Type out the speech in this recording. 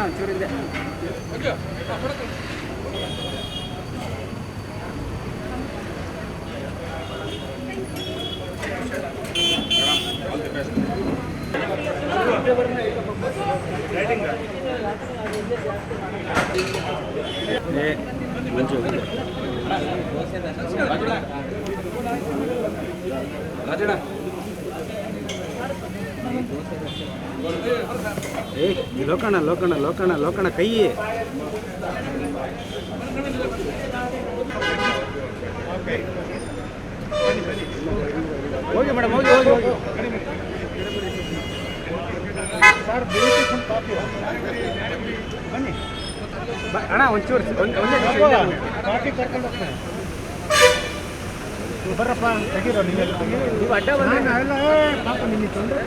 ಒಂಚೂರಿದೆ. ಮಂಜು ಲೋಕಣ ಲೋಕಣ ಲೋಕಣ ಲೋಕಣ ಕೈ ಹೋಗಿ ಮೇಡಮ್ ಹೋಗಿ ಹೋಗಿ ಹೋಗಿ ಸರ್ ಬನ್ನಿ ಅಣ್ಣ ಒಂಚೂರು ಕಾಫಿ ಕರ್ಕೊಂಡು ಹೋಗ್ತಾರೆ ಬರ್ರಪ್ಪ ತೆಗೀರೋ ನೀವು ಅಡ್ಡ ಬಂದ ಪಾಪ ನಿಮಗೆ ತೊಂದರೆ